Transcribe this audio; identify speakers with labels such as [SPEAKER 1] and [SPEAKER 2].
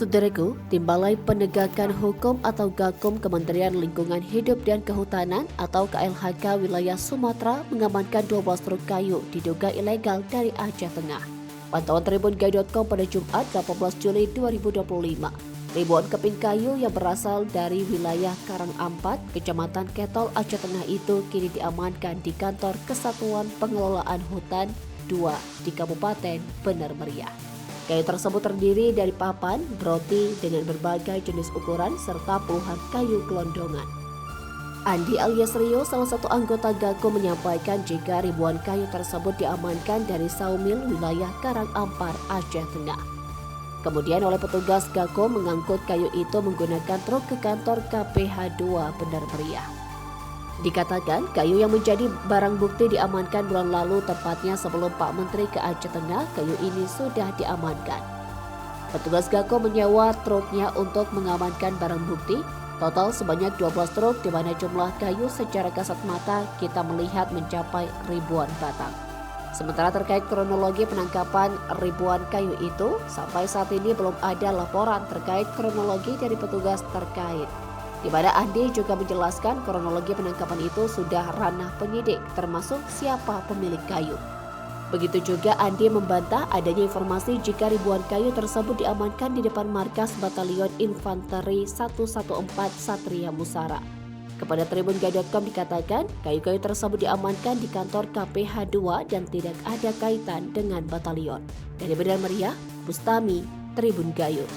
[SPEAKER 1] Saudaraku, Tim Balai Penegakan Hukum atau Gakum Kementerian Lingkungan Hidup dan Kehutanan atau KLHK wilayah Sumatera mengamankan 12 truk kayu diduga ilegal dari Aceh Tengah. Pantauan tribungai.com pada Jumat 18 Juli 2025. Ribuan keping kayu yang berasal dari wilayah Karangampat, Kecamatan Ketol, Aceh Tengah itu kini diamankan di kantor Kesatuan Pengelolaan Hutan 2 di Kabupaten Bener Meriah. Kayu tersebut terdiri dari papan, broti dengan berbagai jenis ukuran serta puluhan kayu gelondongan. Andi alias Rio, salah satu anggota Gakum, menyampaikan jika ribuan kayu tersebut diamankan dari saumil wilayah Karangampar, Aceh Tengah. Kemudian oleh petugas Gakum mengangkut kayu itu menggunakan truk ke kantor KPH 2 Bener Meriah. Dikatakan kayu yang menjadi barang bukti diamankan bulan lalu, tepatnya sebelum Pak Menteri ke Aceh Tengah. Kayu ini sudah diamankan. Petugas Gakum menyewa truknya untuk mengamankan barang bukti. Total sebanyak 12 truk, di mana jumlah kayu secara kasat mata kita melihat mencapai ribuan batang. Sementara terkait kronologi penangkapan ribuan kayu itu, sampai saat ini belum ada laporan terkait kronologi dari petugas terkait. Di mana Andi juga menjelaskan kronologi penangkapan itu sudah ranah penyidik, termasuk siapa pemilik kayu. Begitu juga Andi membantah adanya informasi jika ribuan kayu tersebut diamankan di depan markas Batalion Infanteri 114 Satria Musara. Kepada tribungai.com dikatakan kayu-kayu tersebut diamankan di kantor KPH 2 dan tidak ada kaitan dengan batalion. Dari Bener Meriah, Bustami, Tribun Gayo.